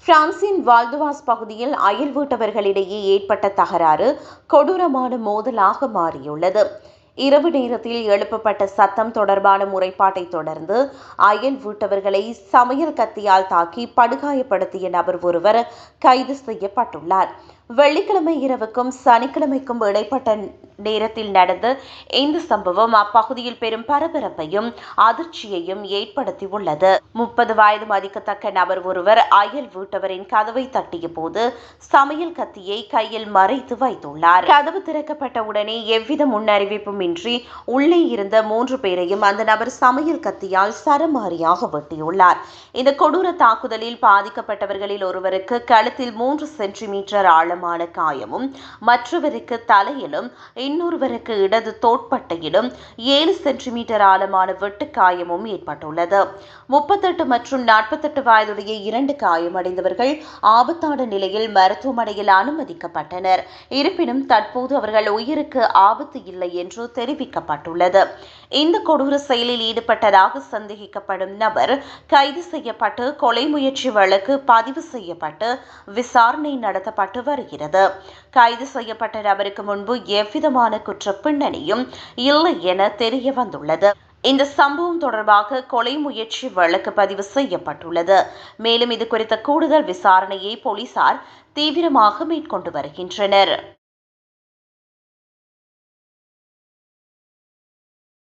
பிரான்சின் வால்துவாஸ் பகுதியில் அயல் வீட்டவர்களிடையே ஏற்பட்ட தகராறு கொடூரமான மோதலாக மாறியுள்ளது. இரவு நேரத்தில் எழுப்பப்பட்ட சத்தம் தொடர்பான முறைப்பாட்டை தொடர்ந்து அயல் வீட்டவர்களை சமையல் கத்தியால் தாக்கி படுகாயப்படுத்திய நபர் ஒருவர் கைது செய்யப்பட்டுள்ளார். வெள்ளிக்கிழமை இரவுக்கும் சனிக்கிழமைக்கும் இடைப்பட்ட நேரத்தில் நடந்த இந்த சம்பவம் அப்பகுதியில் பெரும் பரபரப்பையும் அதிர்ச்சியையும் ஏற்படுத்தியுள்ளது. 30 வயது மதிக்கத்தக்க நபர் ஒருவர் அயல் வீட்டவரின் கதவை தட்டிய போது சமையல் கத்தியை கையில் மறைத்து வைத்துள்ளார். கதவு திறக்கப்பட்ட உடனே எவ்வித முன்னறிவிப்பும் இன்றி உள்ளே இருந்த 3 பேரையும் அந்த நபர் சமையல் கத்தியால் சரமாரியாக வெட்டியுள்ளார். இந்த கொடூர தாக்குதலில் பாதிக்கப்பட்டவர்களில் ஒருவருக்கு கழுத்தில் 3 சென்டிமீட்டர் ஆழமான காயமும், மற்றவருக்கு தலையிலும், இன்னொருவருக்கு இடது தோட்பட்டையிலும் 7 சென்டிமீட்டர் ஆழமான வெட்டுக்காயமும் ஏற்பட்டுள்ளது. 38 மற்றும் 48 வயதுடைய 2 காயமடைந்தவர்கள் ஆபத்தான நிலையில் மருத்துவமனையில் அனுமதிக்கப்பட்டனர். இருப்பினும் தற்போது அவர்கள் உயிருக்கு ஆபத்து இல்லை என்று தெரிவிக்கப்பட்டுள்ளது. இந்த கொடூர செயலில் ஈடுபட்டதாக சந்தேகிக்கப்படும் நபர் கைது செய்யப்பட்டு கொலை முயற்சி வழக்கு பதிவு செய்யப்பட்டு விசாரணை நடத்தப்பட்டு வருகிறது. கைது செய்யப்பட்ட நபருக்கு முன்பு எவ்விதமான குற்ற பின்னணியும் இல்லை என தெரிய வந்துள்ளது. இந்த சம்பவம் தொடர்பாக கொலை முயற்சி வழக்கு பதிவு செய்யப்பட்டுள்ளது. மேலும் இது குறித்த கூடுதல் விசாரணையை போலீசார் தீவிரமாக மேற்கொண்டு வருகின்றனர்.